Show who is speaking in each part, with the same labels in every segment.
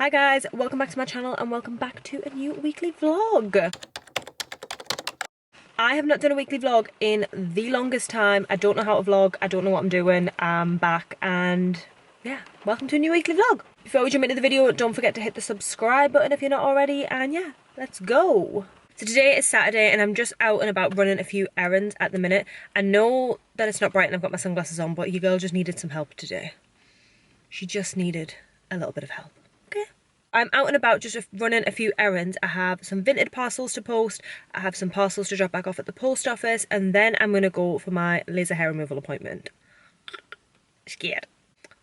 Speaker 1: Hi guys, welcome back to my channel and welcome back to a new weekly vlog. I have not done a weekly vlog in the longest time. I don't know how to vlog, I don't know what I'm doing. I'm back and yeah, welcome to a new weekly vlog. Before we jump into the video, don't forget to hit the subscribe button if you're not already, and yeah, let's go. So today is Saturday and I'm just out and about running a few errands at the minute. I know that it's not bright and I've got my sunglasses on, but your girl just needed some help today. She just needed a little bit of help. Okay. I'm out and about just running a few errands. I have some Vinted parcels to post, I have some parcels to drop back off at the post office, and then I'm going to go for my laser hair removal appointment. Scared.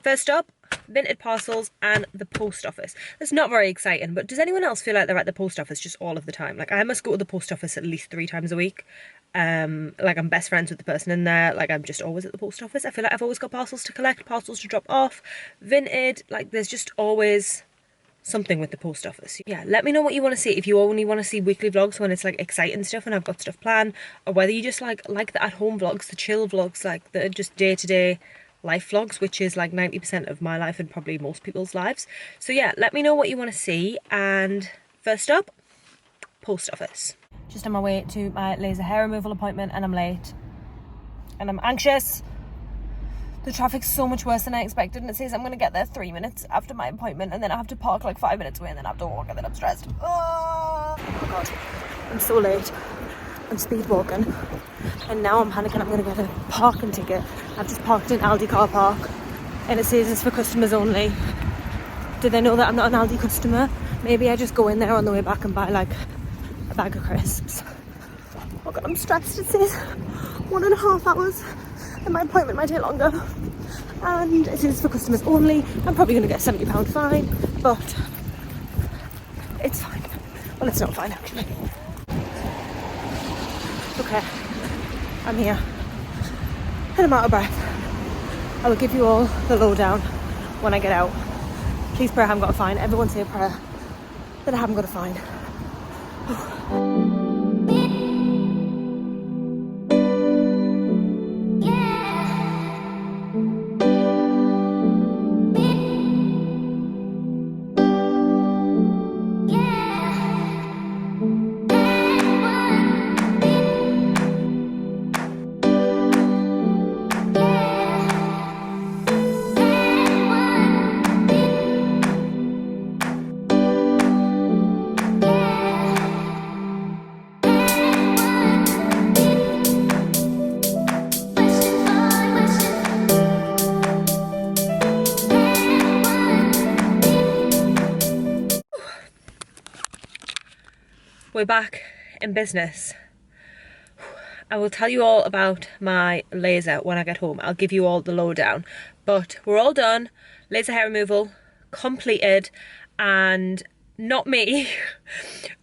Speaker 1: First up, Vinted parcels and the post office. It's not very exciting, but does anyone else feel like they're at the post office just all of the time? Like, I must go to the post office at least 3 times a week. Like, I'm best friends with the person in there. Like, I'm just always at the post office. I feel like I've always got parcels to collect, parcels to drop off. Vinted, like, there's just always something with the post office. Yeah, let me know what you want to see. If you only want to see weekly vlogs when it's like exciting stuff and I've got stuff planned, or whether you just like the at-home vlogs, the chill vlogs, like the just day-to-day life vlogs, which is like 90% of my life and probably most people's lives. So yeah, let me know what you want to see. And first up, post office. Just on my way to my laser hair removal appointment and I'm late and I'm anxious. The traffic's so much worse than I expected, and it says I'm going to get there 3 minutes after my appointment, and then I have to park like 5 minutes away, and then I have to walk, and then I'm stressed. Oh my god, I'm so late. I'm speed walking, and now I'm panicking. I'm going to get a parking ticket. I've just parked in Aldi car park, and it says it's for customers only. Do they know that I'm not an Aldi customer? Maybe I just go in there on the way back and buy like a bag of crisps. Oh god, I'm stressed. It says 1.5 hours. And my appointment might take longer, and it is for customers only. I'm probably going to get a £70 fine, but it's fine. Well, it's not fine actually. Okay, I'm here and I'm out of breath. I will give you all the lowdown when I get out. Please pray I haven't got a fine. Everyone say a prayer that I haven't got a fine. We're back in business. I will tell you all about my laser when I get home. I'll give you all the lowdown. But we're all done. Laser hair removal completed, and not me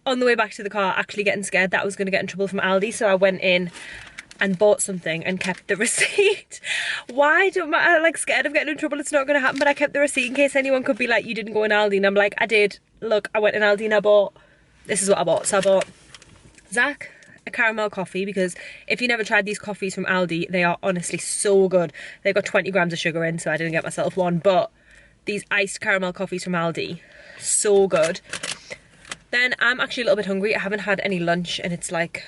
Speaker 1: on the way back to the car actually getting scared that I was going to get in trouble from Aldi, so I went in and bought something and kept the receipt. Why don't I like scared of getting in trouble? It's not going to happen, but I kept the receipt in case anyone could be like, you didn't go in Aldi, and I'm like, I did. Look, I went in Aldi and I bought, this is what I bought. So I bought Zach a caramel coffee, because if you never tried these coffees from Aldi, they are honestly so good. They've got 20 grams of sugar in, so I didn't get myself one, but these iced caramel coffees from Aldi, so good. Then I'm actually a little bit hungry. I haven't had any lunch and it's like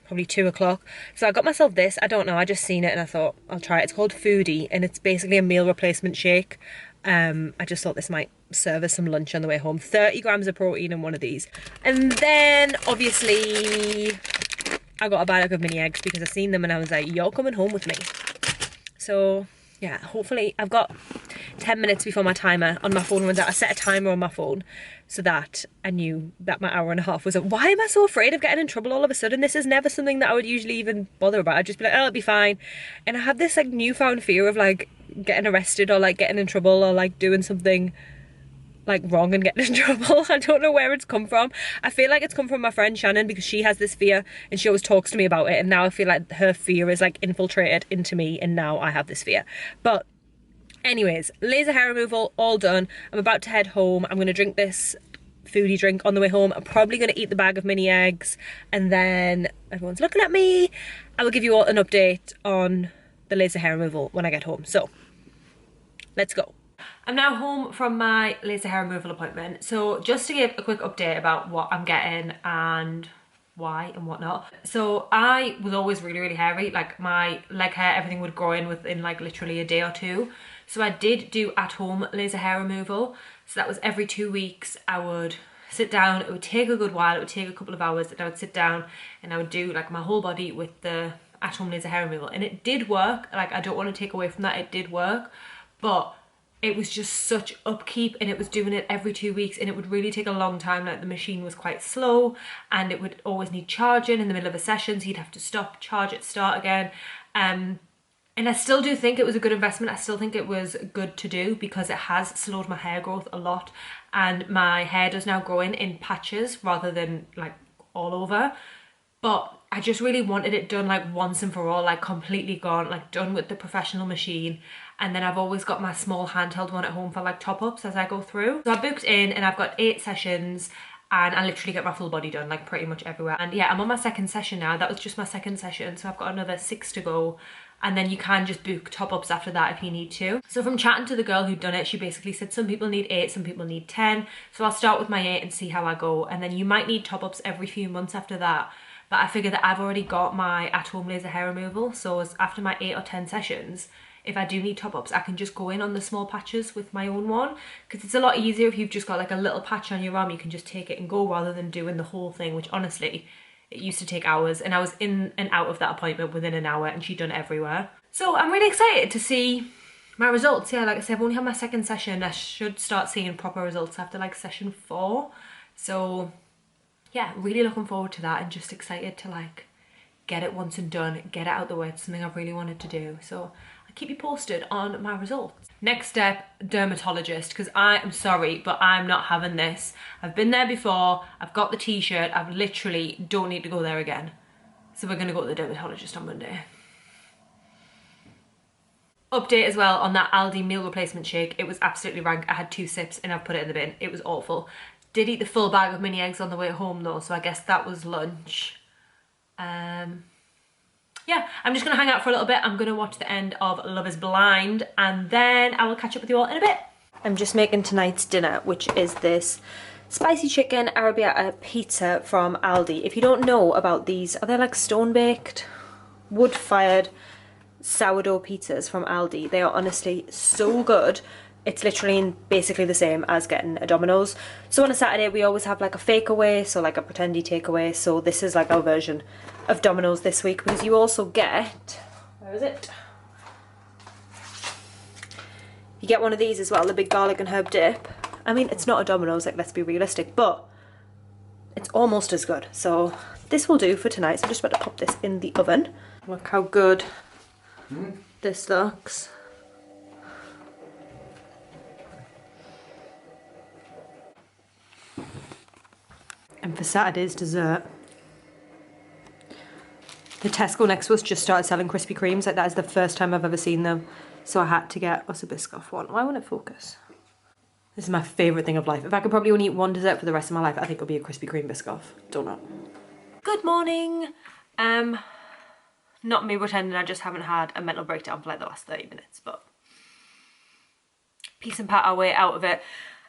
Speaker 1: probably 2 o'clock. So I got myself this. I don't know, I just seen it and I thought I'll try it. It's called Foodie and it's basically a meal replacement shake. I just thought this might serve as some lunch on the way home. 30 grams of protein in one of these. And then obviously I got a bag of mini eggs because I seen them and I was like, you're coming home with me. So yeah, hopefully I've got 10 minutes before my timer on my phone runs out. I set a timer on my phone so that I knew that my hour and a half was up. Why am I so afraid of getting in trouble all of a sudden? This is never something that I would usually even bother about. I'd just be like, oh, it'll be fine. And I have this like newfound fear of like getting arrested or like getting in trouble or like doing something like wrong and getting in trouble. I don't know where it's come from. I feel like it's come from my friend Shannon, because she has this fear and she always talks to me about it, and now I feel like her fear is like infiltrated into me and now I have this fear. But anyways, laser hair removal all done. I'm about to head home. I'm going to drink this Foodie drink on the way home. I'm probably going to eat the bag of mini eggs, and then everyone's looking at me. I will give you all an update on the laser hair removal when I get home. So let's go. I'm now home from my laser hair removal appointment. So just to give a quick update about what I'm getting and why and whatnot. So I was always really hairy, like my leg hair, everything would grow in within like literally a day or two. So I did do at home laser hair removal. So that was every 2 weeks. I would sit down, it would take a good while, it would take a couple of hours, and I would sit down and I would do like my whole body with the at home laser hair removal. And it did work, like I don't want to take away from that, it did work, but it was just such upkeep, and it was doing it every 2 weeks, and it would really take a long time. Like the machine was quite slow, and it would always need charging in the middle of a session, so you'd have to stop, charge it, start again. And I still do think it was a good investment. I still think it was good to do because it has slowed my hair growth a lot, and my hair does now grow in patches rather than like all over. But I just really wanted it done like once and for all, like completely gone, like done with the professional machine. And then I've always got my small handheld one at home for like top-ups as I go through. So I booked in and I've got 8 sessions, and I literally get my full body done like pretty much everywhere. And yeah, I'm on my 2nd session now. That was just my 2nd session, so I've got another 6 to go. And then you can just book top-ups after that if you need to. So from chatting to the girl who'd done it, she basically said some people need 8, some people need 10. So I'll start with my 8 and see how I go. And then you might need top-ups every few months after that. But I figure that I've already got my at-home laser hair removal. So after my 8 or 10 sessions, if I do need top-ups, I can just go in on the small patches with my own one, because it's a lot easier if you've just got like a little patch on your arm. You can just take it and go rather than doing the whole thing, which honestly, it used to take hours, and I was in and out of that appointment within an hour, and she'd done it everywhere. So I'm really excited to see my results. Yeah, like I said, I've only had my 2nd session. I should start seeing proper results after like session 4. So yeah, really looking forward to that, and just excited to like get it once and done, get it out the way. It's something I've really wanted to do. So I'll keep you posted on my results. Next step, dermatologist, because I am sorry, but I'm not having this. I've been there before, I've got the t-shirt, I've literally don't need to go there again. So we're gonna go to the dermatologist on Monday. Update as well on that Aldi meal replacement shake. It was absolutely rank. I had 2 sips and I've put it in the bin. It was awful. Did eat the full bag of mini eggs on the way home though, so I guess that was lunch. Yeah, I'm just gonna hang out for a little bit. I'm gonna watch the end of Love is Blind, and then I will catch up with you all in a bit. I'm just making tonight's dinner, which is this spicy chicken arrabbiata pizza from Aldi. If you don't know about these, are they like stone-baked, wood-fired sourdough pizzas from Aldi? They are honestly so good. It's literally basically the same as getting a Domino's. So on a Saturday we always have like a fake away, so like a pretendy takeaway. So this is like our version of Domino's this week, because you also get, where is it? You get one of these as well, the big garlic and herb dip. I mean, it's not a Domino's, like let's be realistic, but it's almost as good. So this will do for tonight. So I'm just about to pop this in the oven. Look how good this looks. And for Saturday's dessert, the Tesco next to us just started selling Krispy Kremes. Like that is the first time I've ever seen them. So I had to get us a Biscoff one. Why won't it focus? This is my favourite thing of life. If I could probably only eat one dessert for the rest of my life, I think it would be a Krispy Kreme Biscoff. Don't know. Good morning. Not me pretending I just haven't had a mental breakdown for like the last 30 minutes, but peace and pat our way out of it.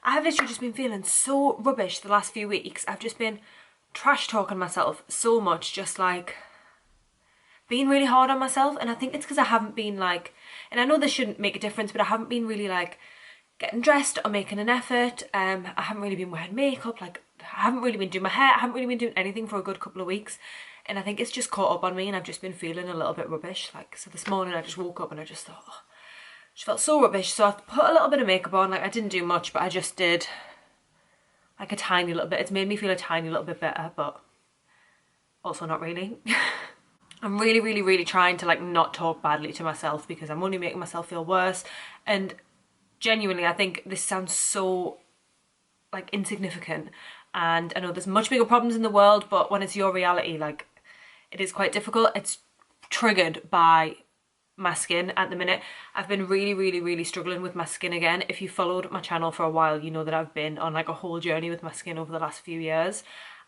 Speaker 1: I have literally just been feeling so rubbish the last few weeks. I've just been trash talking myself so much, just like being really hard on myself. And I think it's because I haven't been like, and I know this shouldn't make a difference, but I haven't been really like getting dressed or making an effort. I haven't really been wearing makeup, like I haven't really been doing my hair, I haven't really been doing anything for a good couple of weeks. And I think it's just caught up on me, and I've just been feeling a little bit rubbish. Like, so this morning I just woke up and I just thought, oh, just felt so rubbish. So I put a little bit of makeup on. Like I didn't do much, but I just did like a tiny little bit. It's made me feel a tiny little bit better, but also not really. I'm really trying to like not talk badly to myself, because I'm only making myself feel worse. And genuinely, I think this sounds so like insignificant, and I know there's much bigger problems in the world, but when it's your reality, like it is quite difficult. It's triggered by my skin at the minute. I've been really struggling with my skin again. If you followed my channel for a while, you know that I've been on like a whole journey with my skin over the last few years,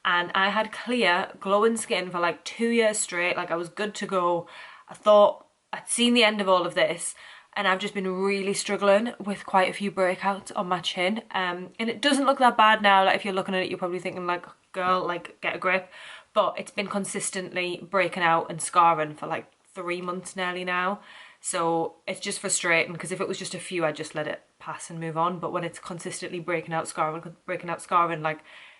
Speaker 1: and I had clear glowing skin for like 2 years straight. Like I was good to go. I thought I'd seen the end of all of this, and I've just been really struggling with quite a few breakouts on my chin. And it doesn't look that bad now. Like if you're looking at it, you're probably thinking like, girl, like get a grip. But it's been consistently breaking out and scarring for like 3 months nearly now. So it's just frustrating, because if it was just a few, I'd just let it pass and move on. But when it's consistently breaking out scarring, like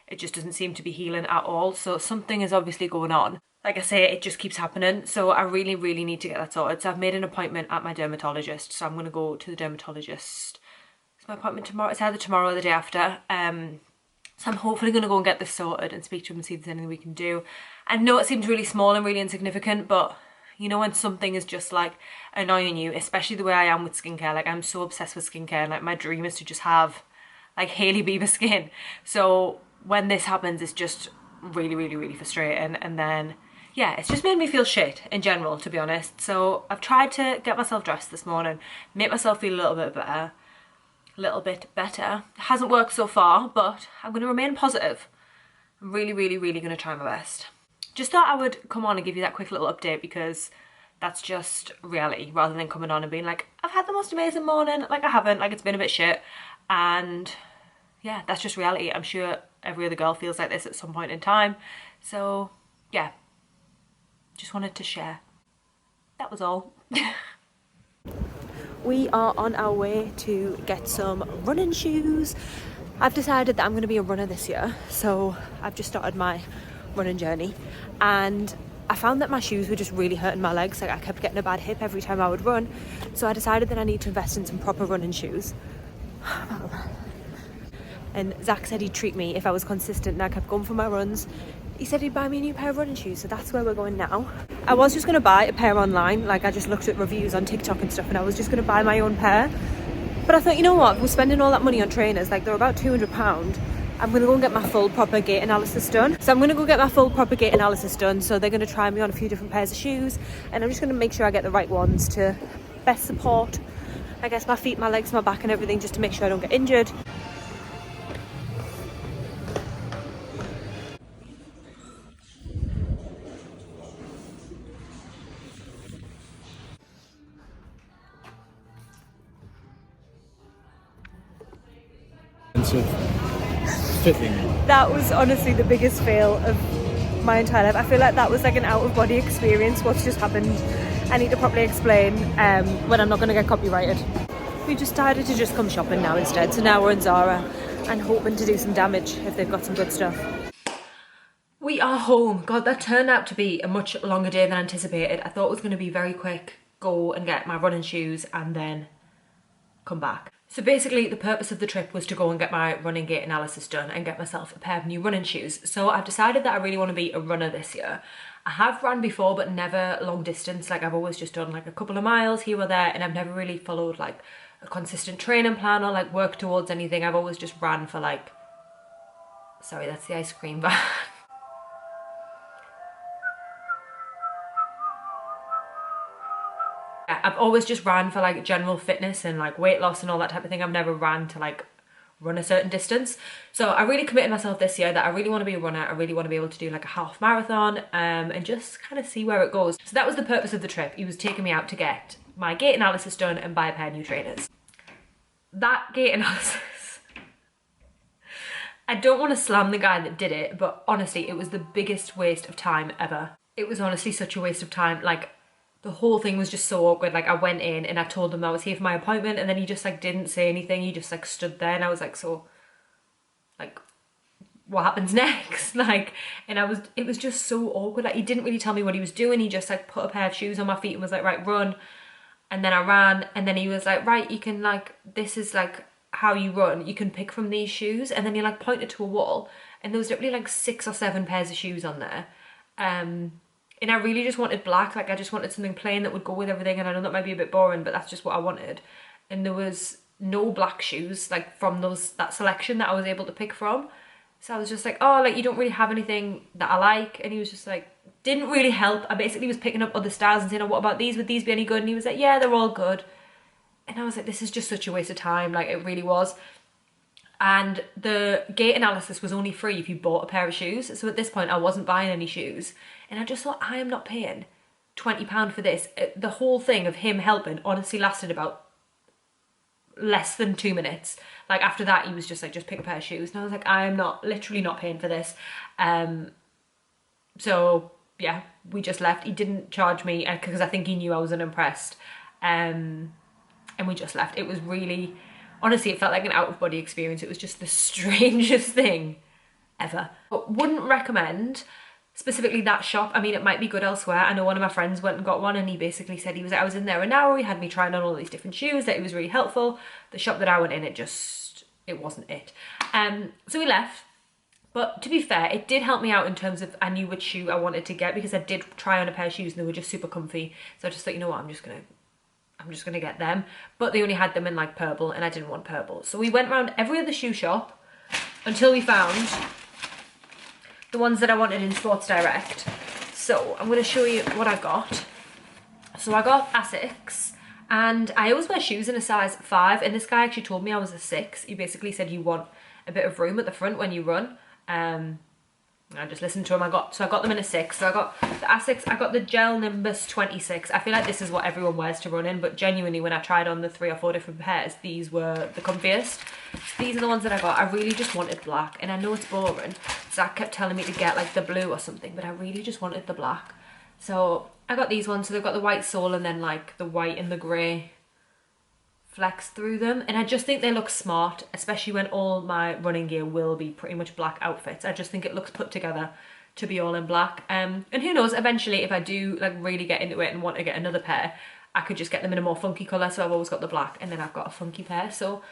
Speaker 1: it just doesn't seem to be healing at all. So something is obviously going on. Like I say, it just keeps happening. So I really, really need to get that sorted. So I've made an appointment at my dermatologist. So I'm going to go to the dermatologist. It's my appointment tomorrow. It's either tomorrow or the day after. So I'm hopefully going to go and get this sorted and speak to him and see if there's anything we can do. I know it seems really small and really insignificant, but you know when something is just like annoying you, especially the way I am with skincare. Like I'm so obsessed with skincare, and like my dream is to just have like Hailey Bieber skin. So when this happens, it's just really, really, really frustrating. And then yeah, it's just made me feel shit in general, to be honest. So I've tried to get myself dressed this morning, make myself feel a little bit better. It hasn't worked so far, but I'm going to remain positive. I'm really, really, really going to try my best. Just thought I would come on and give you that quick little update, because that's just reality, rather than coming on and being like, I've had the most amazing morning. Like I haven't, like it's been a bit shit. And yeah, that's just reality. I'm sure every other girl feels like this at some point in time. So yeah, just wanted to share. That was all. We are on our way to get some running shoes. I've decided that I'm going to be a runner this year, so I've just started my running journey, and I found that my shoes were just really hurting my legs. Like I kept getting a bad hip every time I would run, so I decided that I need to invest in some proper running shoes. And Zach said he'd treat me if I was consistent and I kept going for my runs. He said he'd buy me a new pair of running shoes, so that's where we're going now. I was just going to buy a pair online. Like I just looked at reviews on TikTok and stuff, and I was just going to buy my own pair. But I thought, you know what, we're spending all that money on trainers, like they're about £200. I'm going to go and get my full proper gait analysis done. So I'm going to go get my full proper gait analysis done. So they're going to try me on a few different pairs of shoes, and I'm just going to make sure I get the right ones to best support, I guess, my feet, my legs, my back and everything, just to make sure I don't get injured.
Speaker 2: Fitting.
Speaker 1: That was honestly the biggest fail of my entire life. I feel like that was like an out-of-body experience, what's just happened. I need to properly explain when I'm not going to get copyrighted. We just decided to just come shopping now instead. So now we're in Zara and hoping to do some damage if they've got some good stuff. We are home. God, that turned out to be a much longer day than anticipated. I thought it was going to be very quick, go and get my running shoes and then come back. So basically the purpose of the trip was to go and get my running gait analysis done and get myself a pair of new running shoes. So I've decided that I really want to be a runner this year. I have run before, but never long distance. Like I've always just done like a couple of miles here or there, and I've never really followed like a consistent training plan or like worked towards anything. I've always just ran for like, sorry, that's the ice cream van. I've always just ran for like general fitness and like weight loss and all that type of thing. I've never ran to like run a certain distance. So I really committed myself this year that I really want to be a runner. I really want to be able to do like a half marathon and just kind of see where it goes. So that was the purpose of the trip. He was taking me out to get my gait analysis done and buy a pair of new trainers. That gait analysis, I don't want to slam the guy that did it, but honestly, it was the biggest waste of time ever. It was honestly such a waste of time. Like, the whole thing was just so awkward. Like I went in and I told him I was here for my appointment, and then he just like didn't say anything. He just like stood there, and I was like, so like what happens next? Like, and it was just so awkward. Like he didn't really tell me what he was doing. He just like put a pair of shoes on my feet and was like, right, run. And then I ran, and then he was like, right, you can like, this is like how you run. You can pick from these shoes. And then he like pointed to a wall, and there was literally like 6 or 7 pairs of shoes on there. And I really just wanted black. Like I just wanted something plain that would go with everything. And I know that might be a bit boring, but that's just what I wanted. And there was no black shoes like from that selection that I was able to pick from. So I was just like, oh, like you don't really have anything that I like. And he was just like, didn't really help. I basically was picking up other styles and saying, oh, what about these? Would these be any good? And he was like, yeah, they're all good. And I was like, this is just such a waste of time. Like it really was. And the gait analysis was only free if you bought a pair of shoes. So at this point I wasn't buying any shoes. And I just thought, I am not paying £20 for this. The whole thing of him helping honestly lasted about less than 2 minutes. Like after that he was just like, just pick a pair of shoes, and I was like, I am not, literally not paying for this. So yeah, we just left. He didn't charge me because I think he knew I was unimpressed, and we just left. It was really, honestly, it felt like an out-of-body experience. It was just the strangest thing ever. But wouldn't recommend specifically that shop. I mean, it might be good elsewhere. I know one of my friends went and got one, and he basically said he was, I was in there an hour, he had me trying on all these different shoes, that it was really helpful. The shop that I went in, it wasn't it. So we left. But to be fair, it did help me out in terms of I knew which shoe I wanted to get, because I did try on a pair of shoes and they were just super comfy. So I just thought, you know what, I'm just gonna get them. But they only had them in like purple, and I didn't want purple. So we went around every other shoe shop until we found the ones that I wanted in Sports Direct. So I'm gonna show you what I got. So I got Asics, and I always wear shoes in a size 5, and this guy actually told me I was a 6. He basically said you want a bit of room at the front when you run. I just listened to him. I got them in a 6. So I got the Asics, I got the Gel Nimbus 26. I feel like this is what everyone wears to run in, but genuinely when I tried on the 3 or 4 different pairs, these were the comfiest. So these are the ones that I got. I really just wanted black, and I know it's boring. Zach kept telling me to get like the blue or something, but I really just wanted the black. So I got these ones. So they've got the white sole and then like the white and the grey flex through them, and I just think they look smart, especially when all my running gear will be pretty much black outfits. I just think it looks put together to be all in black, and who knows, eventually if I do like really get into it and want to get another pair, I could just get them in a more funky colour. So I've always got the black, and then I've got a funky pair. So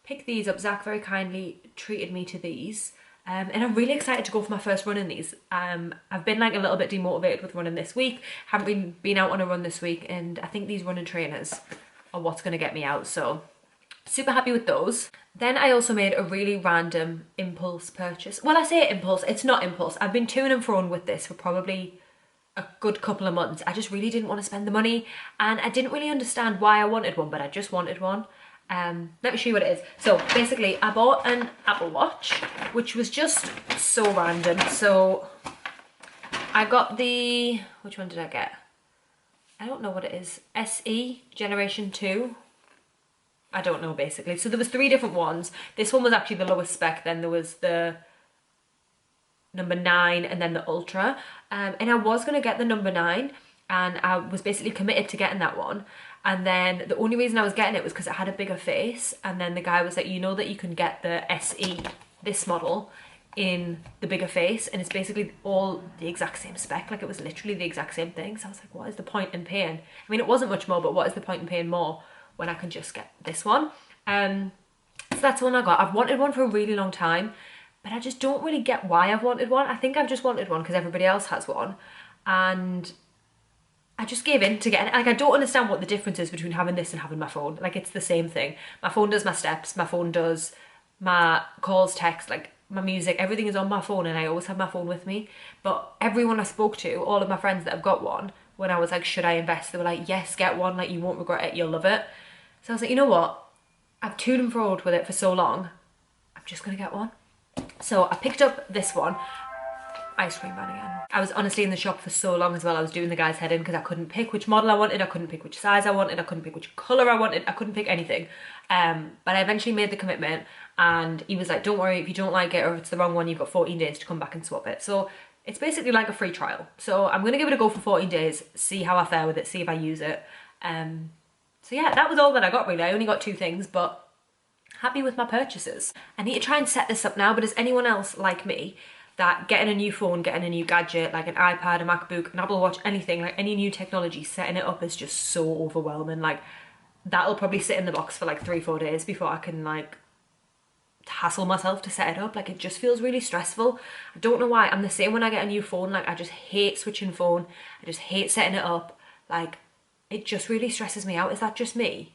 Speaker 1: pick these up. Zach very kindly treated me to these, and I'm really excited to go for my first run in these. I've been like a little bit demotivated with running this week, haven't been out on a run this week, and I think these running trainers are what's going to get me out. So super happy with those. Then I also made a really random impulse purchase. Well, I say impulse, it's not impulse. I've been to and fro with this for probably a good couple of months. I just really didn't want to spend the money, and I didn't really understand why I wanted one, but I just wanted one. Let me show you what it is. So basically I bought an Apple Watch, which was just so random. So I got the, which one did I get? I don't know what it is. SE Generation 2. I don't know, basically. So there was 3 different ones. This one was actually the lowest spec. Then there was the number 9 and then the Ultra. And I was going to get the number 9, and I was basically committed to getting that one. And then the only reason I was getting it was because it had a bigger face. And then the guy was like, you know that you can get the SE, this model, in the bigger face, and it's basically all the exact same spec. Like it was literally the exact same thing. So I was like, what is the point in paying? I mean, it wasn't much more, but what is the point in paying more when I can just get this one? So that's the one I got. I've wanted one for a really long time, but I just don't really get why I've wanted one. I think I've just wanted one because everybody else has one, and I just gave in to getting it. Like, I don't understand what the difference is between having this and having my phone. Like, it's the same thing. My phone does my steps, my phone does my calls, text, like my music, everything is on my phone, and I always have my phone with me. But everyone I spoke to, all of my friends that have got one, when I was like, should I invest? They were like, yes, get one, like you won't regret it, you'll love it. So I was like, you know what? I've toed and froed with it for so long, I'm just gonna get one. So I picked up this one. Ice cream man again. I was honestly in the shop for so long as well. I was doing the guy's head in because I couldn't pick which model I wanted, I couldn't pick which size I wanted, I couldn't pick which colour I wanted, I couldn't pick anything. But I eventually made the commitment, and he was like, don't worry, if you don't like it or if it's the wrong one, you've got 14 days to come back and swap it. So it's basically like a free trial. So I'm gonna give it a go for 14 days, see how I fare with it, see if I use it. So yeah, that was all that I got really. I only got 2 things, but happy with my purchases. I need to try and set this up now, but is anyone else like me that getting a new phone, getting a new gadget, like an iPad, a MacBook, an Apple Watch, anything, like any new technology, setting it up is just so overwhelming. Like, that'll probably sit in the box for like 3-4 days before I can like hassle myself to set it up. Like, it just feels really stressful. I don't know why. I'm the same when I get a new phone. Like, I just hate switching phone. I just hate setting it up. Like, it just really stresses me out. Is that just me?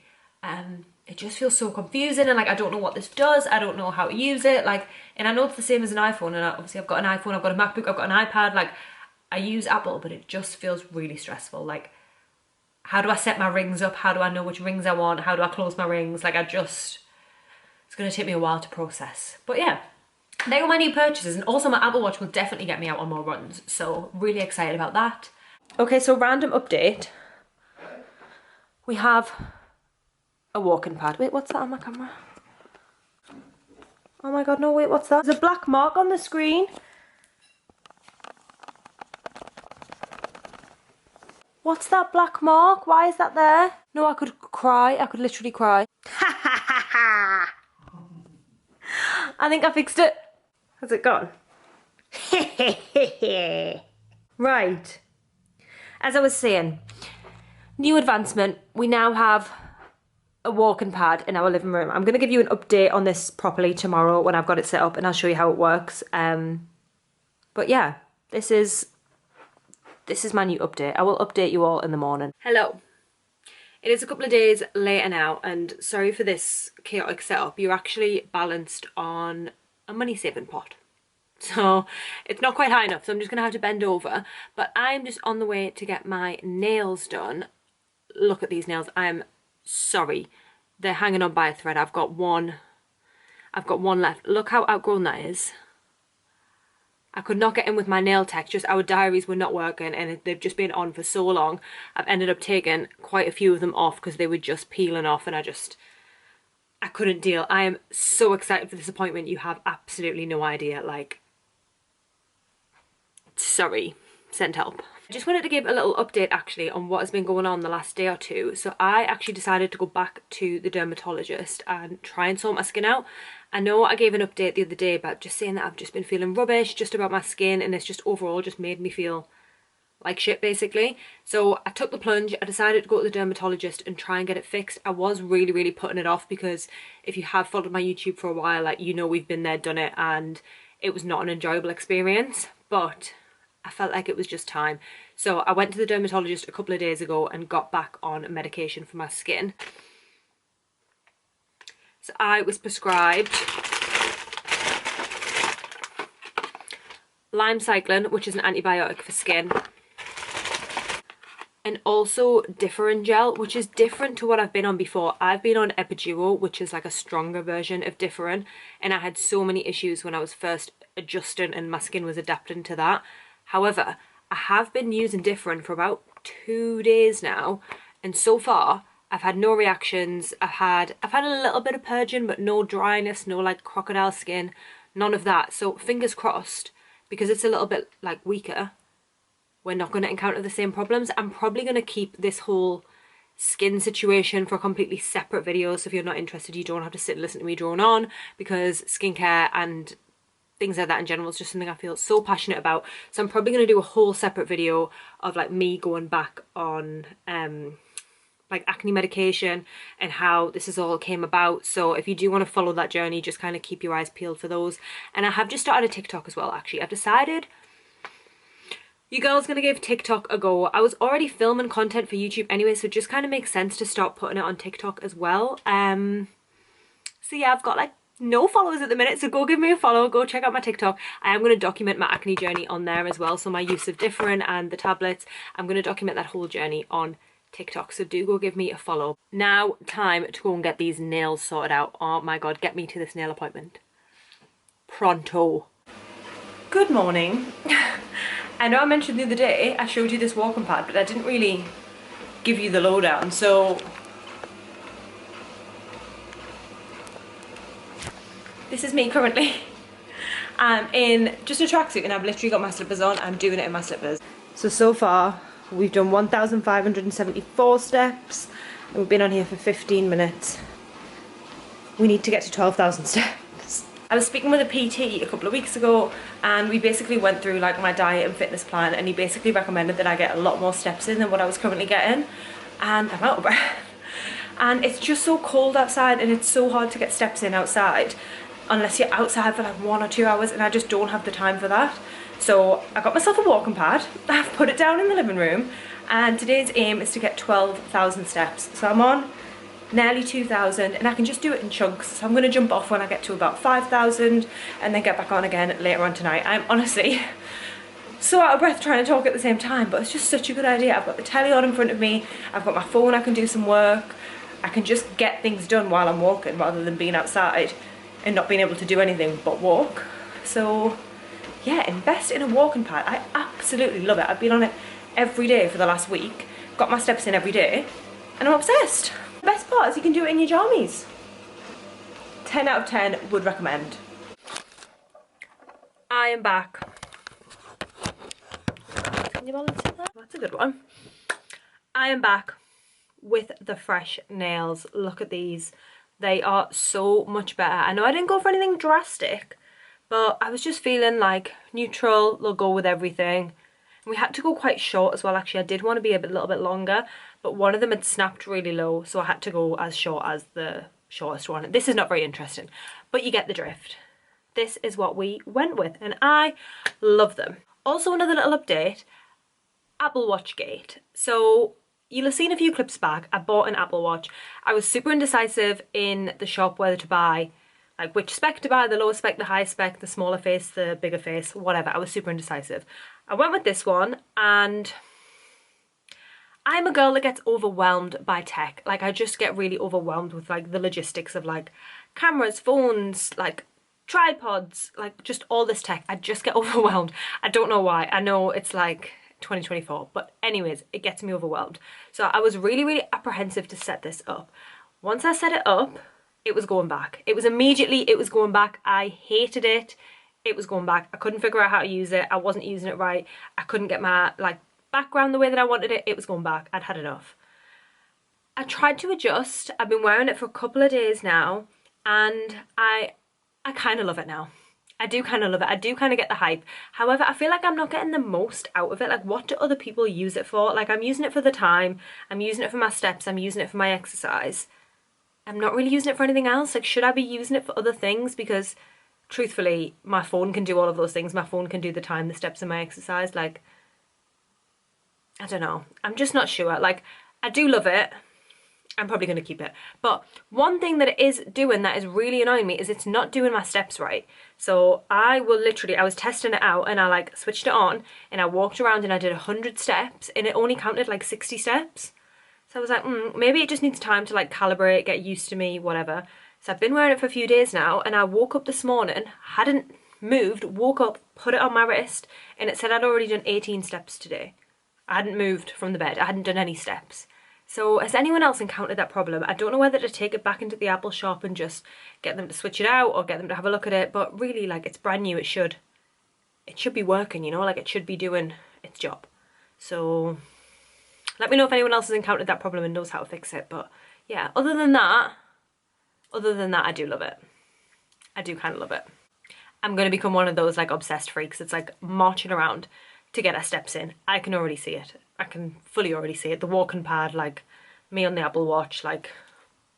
Speaker 1: It just feels so confusing, and like I don't know what this does, I don't know how to use it, like, and I know it's the same as an iPhone, and obviously I've got an iPhone, I've got a MacBook, I've got an iPad, like I use Apple, but it just feels really stressful. Like, how do I set my rings up? How do I know which rings I want? How do I close my rings? Like, it's gonna take me a while to process. But yeah, they were my new purchases, and also my Apple Watch will definitely get me out on more runs, so really excited about that. Okay, so random update. We have a walking pad. Wait, what's that on my camera? Oh my god, no, wait, what's that? There's a black mark on the screen. What's that black mark? Why is that there? No, I could cry. I could literally cry. Ha ha ha ha! I think I fixed it. Has it gone? Right. As I was saying, new advancement. We now have a walking pad in our living room. I'm going to give you an update on this properly tomorrow when I've got it set up, and I'll show you how it works. But yeah, this is my new update. I will update you all in the morning. Hello. It is a couple of days later now, and sorry for this chaotic setup. You're actually balanced on a money saving pot. So it's not quite high enough, so I'm just going to have to bend over. But I'm just on the way to get my nails done. Look at these nails. I'm sorry. They're hanging on by a thread. I've got one left. Look how outgrown that is. I could not get in with my nail tech, just our diaries were not working and they've just been on for so long. I've ended up taking quite a few of them off because they were just peeling off and I couldn't deal. I am so excited for this appointment. You have absolutely no idea. Like, sorry, send help. I just wanted to give a little update actually on what has been going on the last day or two. So I actually decided to go back to the dermatologist and try and sort my skin out. I know I gave an update the other day about just saying that I've just been feeling rubbish just about my skin, and it's just overall just made me feel like shit basically. So I took the plunge. I decided to go to the dermatologist and try and get it fixed. I was really putting it off because if you have followed my YouTube for a while, like, you know, we've been there, done it, and it was not an enjoyable experience, but I felt like it was just time. So I went to the dermatologist a couple of days ago and got back on medication for my skin. So I was prescribed limecycline, which is an antibiotic for skin, and also Differin gel, which is different to what I've been on before. I've been on Epidural, which is like a stronger version of Differin, and I had so many issues when I was first adjusting and my skin was adapting to that. However, I have been using Differin for about 2 days now, and so far I've had no reactions. I've had a little bit of purging, but no dryness, no like crocodile skin, none of that. So fingers crossed, because it's a little bit like weaker, we're not going to encounter the same problems. I'm probably going to keep this whole skin situation for a completely separate video. So if you're not interested, you don't have to sit and listen to me drone on, because skincare and things like that in general is just something I feel so passionate about. So I'm probably going to do a whole separate video of like me going back on like acne medication and how this has all came about. So if you do want to follow that journey, just kind of keep your eyes peeled for those. And I have just started a TikTok as well actually. I've decided you girls gonna give TikTok a go. I was already filming content for YouTube anyway, so it just kind of makes sense to start putting it on TikTok as well. So yeah, I've got like no followers at the minute, so go give me a follow, go check out my TikTok. I am going to document my acne journey on there as well, so my use of Differin and the tablets, I'm going to document that whole journey on TikTok, so do go give me a follow. Now time to go and get these nails sorted out. Oh my god, get me to this nail appointment pronto. Good morning. I know I mentioned the other day I showed you this walking pad, but I didn't really give you the lowdown. So this is me currently. I'm in just a tracksuit and I've literally got my slippers on. I'm doing it in my slippers. So far we've done 1,574 steps and we've been on here for 15 minutes. We need to get to 12,000 steps. I was speaking with a PT a couple of weeks ago and we basically went through like my diet and fitness plan, and he basically recommended that I get a lot more steps in than what I was currently getting, and I'm out of breath. And it's just so cold outside and it's so hard to get steps in outside unless you're outside for like 1 or 2 hours, and I just don't have the time for that. So I got myself a walking pad, I've put it down in the living room, and today's aim is to get 12,000 steps. So I'm on nearly 2,000 and I can just do it in chunks. So I'm going to jump off when I get to about 5,000 and then get back on again later on tonight. I'm honestly so out of breath trying to talk at the same time, but it's just such a good idea. I've got the telly on in front of me, I've got my phone, I can do some work, I can just get things done while I'm walking rather than being outside and not being able to do anything but walk. So yeah, invest in a walking pad. I absolutely love it. I've been on it every day for the last week, got my steps in every day, and I'm obsessed. The best part is you can do it in your jammies. 10 out of 10 would recommend. I am back. Can you balance it there? That's a good one. I am back with the fresh nails. Look at these. They are so much better. I know I didn't go for anything drastic, but I was just feeling like neutral, they'll go with everything. And we had to go quite short as well, actually. I did want to be a little bit longer, but one of them had snapped really low, so I had to go as short as the shortest one. This is not very interesting, but you get the drift. This is what we went with, and I love them. Also, another little update, Apple Watch gate. So you'll have seen a few clips back, I bought an Apple Watch. I was super indecisive in the shop whether to buy, like which spec to buy, the lower spec, the high spec, the smaller face, the bigger face, whatever. I was super indecisive. I went with this one, and I'm a girl that gets overwhelmed by tech. Like, I just get really overwhelmed with like the logistics of like cameras, phones, like tripods, like just all this tech. I just get overwhelmed. I don't know why. I know it's like 2024, but anyways, it gets me overwhelmed. So I was really apprehensive to set this up. Once I set it up, it was going back. It was immediately, it was going back. I hated it. It was going back. I couldn't figure out how to use it. I wasn't using it right. I couldn't get my like background the way that I wanted it. It was going back. I'd had enough. I tried to adjust. I've been wearing it for a couple of days now, and I kind of love it now. I do kind of love it. I do kind of get the hype. However, I feel like I'm not getting the most out of it. Like, what do other people use it for? Like, I'm using it for the time. I'm using it for my steps. I'm using it for my exercise. I'm not really using it for anything else. Like, should I be using it for other things? Because truthfully, my phone can do all of those things. My phone can do the time, the steps, and my exercise. Like, I don't know. I'm just not sure. Like, I do love it. I'm probably going to keep it. But one thing that it is doing that is really annoying me is it's not doing my steps right. So I will literally, I was testing it out, and I like switched it on, and I walked around and I did 100 steps, and it only counted like 60 steps. So I was like, maybe it just needs time to like calibrate, get used to me, whatever. So I've been wearing it for a few days now, and I woke up this morning, hadn't moved, woke up, put it on my wrist, and it said I'd already done 18 steps today. I hadn't moved from the bed. I hadn't done any steps. So has anyone else encountered that problem? I don't know whether to take it back into the Apple shop and just get them to switch it out or get them to have a look at it, but really, like, it's brand new. It should be working, you know, like it should be doing its job. So let me know if anyone else has encountered that problem and knows how to fix it. But yeah, other than that, I do love it. I do kind of love it. I'm going to become one of those like obsessed freaks. It's like marching around to get our steps in. I can already see it. I can fully already see it. The walking pad, like me on the Apple Watch, like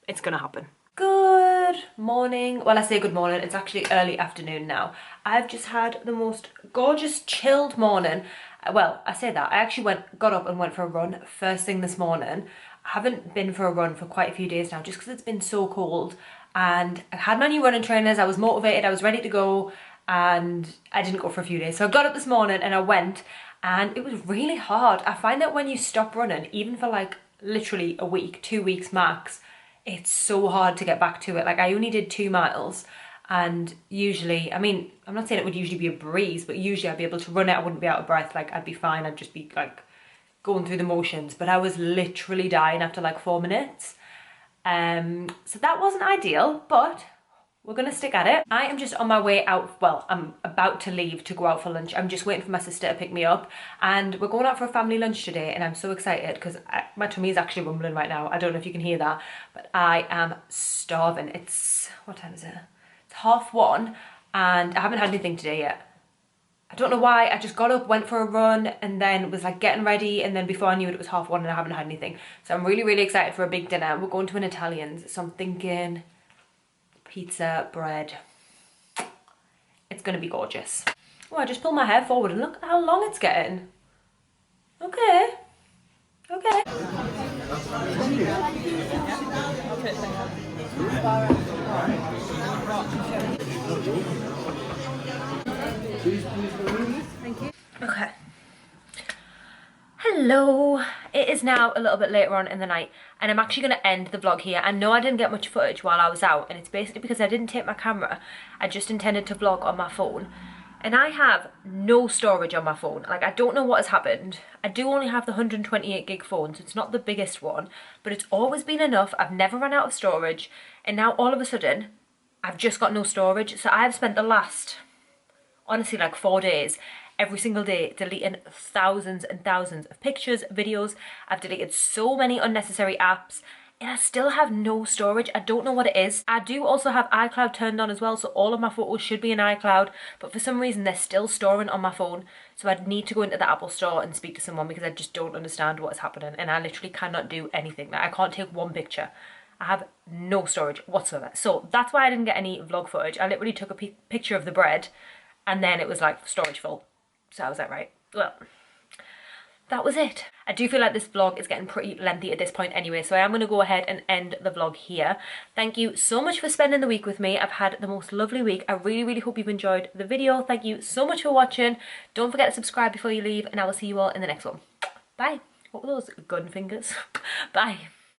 Speaker 1: it's gonna happen. Good morning. Well, I say good morning. It's actually early afternoon now. I've just had the most gorgeous chilled morning. Well, I say that. I actually got up and went for a run first thing this morning. I haven't been for a run for quite a few days now just because it's been so cold. And I had my new running trainers. I was motivated. I was ready to go. And I didn't go for a few days. So I got up this morning and I went, and it was really hard. I find that when you stop running, even for like literally a week, 2 weeks max, it's so hard to get back to it. Like, I only did 2 miles, and usually, I mean, I'm not saying it would usually be a breeze, but usually I'd be able to run it. I wouldn't be out of breath. Like, I'd be fine. I'd just be like going through the motions, but I was literally dying after like 4 minutes. So that wasn't ideal, but we're gonna stick at it. I am just on my way out. Well, I'm about to leave to go out for lunch. I'm just waiting for my sister to pick me up, and we're going out for a family lunch today, and I'm so excited because my tummy is actually rumbling right now. I don't know if you can hear that, but I am starving. It's, what time is it? It's 1:30, and I haven't had anything today yet. I don't know why. I just got up, went for a run, and then was like getting ready, and then before I knew it, it was 1:30 and I haven't had anything. So I'm really excited for a big dinner. We're going to an Italian's, so I'm thinking pizza, bread. It's gonna be gorgeous. Oh, I just pulled my hair forward and look at how long it's getting. Okay. Okay. Thank you. Okay. Hello. It is now a little bit later on in the night, and I'm actually going to end the vlog here. I know I didn't get much footage while I was out, and it's basically because I didn't take my camera. I just intended to vlog on my phone. and I have no storage on my phone. Like, I don't know what has happened. I do only have the 128 gig phone, so it's not the biggest one, but it's always been enough. I've never run out of storage, and now all of a sudden I've just got no storage. So I've spent the last, honestly, like 4 days, every single day, deleting thousands and thousands of pictures, videos. I've deleted so many unnecessary apps, and I still have no storage. I don't know what it is. I do also have iCloud turned on as well, so all of my photos should be in iCloud, but for some reason they're still storing on my phone. So I'd need to go into the Apple store and speak to someone, because I just don't understand what is happening, and I literally cannot do anything. Like, I can't take one picture. I have no storage whatsoever. So that's why I didn't get any vlog footage. I literally took a picture of the bread, and then it was like storage full. So I was like, right, well, that was it. I do feel like this vlog is getting pretty lengthy at this point anyway, so I am going to go ahead and end the vlog here. Thank you so much for spending the week with me. I've had the most lovely week. I really, really hope you've enjoyed the video. Thank you so much for watching. Don't forget to subscribe before you leave, and I will see you all in the next one. Bye. What were those gun fingers? Bye.